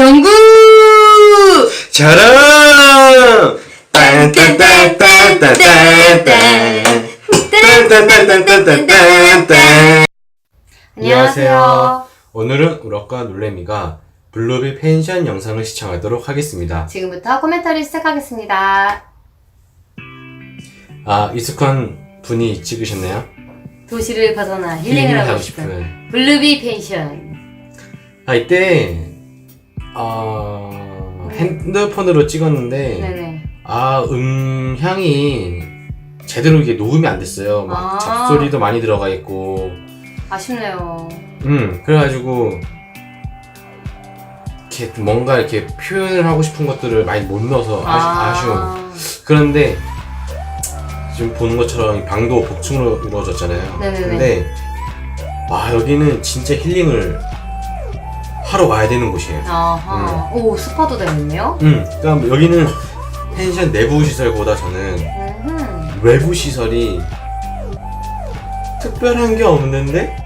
정구 자랑 딴딴딴딴딴딴딴딴딴딴딴딴딴. 안녕하세요. 오늘은 우럭과 놀래미가 블루비 펜션 영상을 시청하도록 하겠습니다. 지금부터 코멘터리 시작하겠습니다. 익숙한 분이 찍으셨나요? 도시를 벗어나 힐링을 하고 싶은 블루비 펜션. 이때 핸드폰으로 찍었는데 네네. 음향이 제대로 이게 녹음이 안 됐어요. 막 잡소리도 많이 들어가 있고. 아쉽네요. 그래가지고 이렇게 뭔가 이렇게 표현을 하고 싶은 것들을 많이 못 넣어서 아쉬움. 그런데 지금 보는 것처럼 이 방도 복층으로 이루어졌잖아요. 네네네. 근데 여기는 진짜 힐링을 하러 와야 되는 곳이에요. 오, 스파도 되어있네요. 그러니까 여기는 펜션 내부 시설보다 저는 외부 시설이 특별한 게 없는데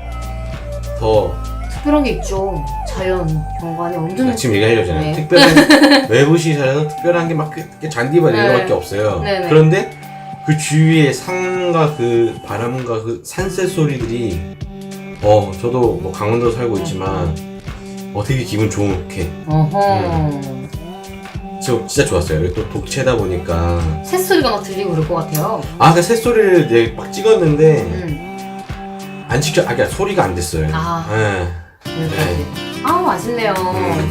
더 특별한 게 있죠. 자연 경관이 엄청 지금 얘기하려잖아요. 네. 특별한 외부 시설에서 특별한 게 막 잔디밭 이런 거밖에 없어요. 네네. 그런데 그 주위에 산과 그 바람과 그 산새 소리들이 저도 뭐 강원도 살고 있지만 되게 기분 좋게 진짜 좋았어요. 여기 또 독채다 보니까 새소리가 막 들리고 그럴 것 같아요. 그 새소리를 이제 막 찍었는데 안 찍혀, 그러니까 소리가 안 됐어요. 아쉽네요.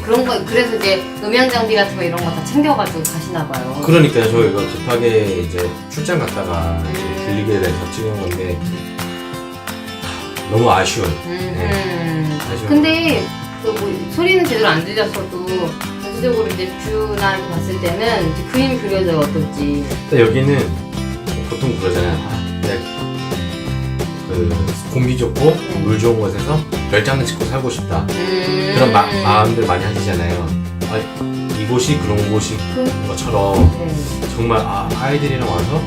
그런 거, 그래서 이제 음향 장비 같은 거 이런 거 다 챙겨가지고 가시나봐요. 그러니까요. 저 이거 급하게 이제 출장 갔다가 이제 들리게 돼서 찍은 건데 너무 아쉬운. 아쉬운. 근데 그 뭐 소리는 제대로 안 들렸어도 전체적으로 이제 뷰나 이렇게 봤을 때는 이제 그림이 그려져요. 어떨지. 근데 여기는 보통 그러잖아요. 그 공기 좋고 물 좋은 곳에서 별장을 짓고 살고 싶다. 그런 마음들 많이 하시잖아요. 이곳이 그런 곳인 것처럼 정말 아이들이랑 와서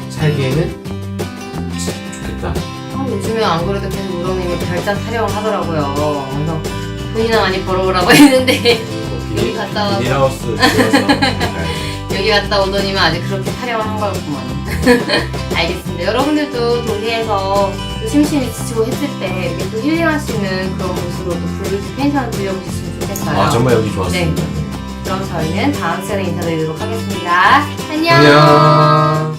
살기에는 진짜 좋겠다. 요즘에 안 그래도 계속 우렁님이 별장 촬영을 하더라고요. 그래서 돈이나 많이 벌어오라고 했는데 여기 갔다 와서 비닐하우스 지어서 여기 갔다 오더니만 아직 그렇게 촬영을 한 거였구만. 알겠습니다. 여러분들도 도시에서 또 심심히 지치고 했을 때 이렇게 또 힐링할 수 있는 그런 곳으로 또 블루비 펜션을 들려보셨으면 좋겠어요. 정말 여기 좋았습니다. 네. 그럼 저희는 다음 시간에 인사드리도록 하겠습니다. 안녕. 안녕.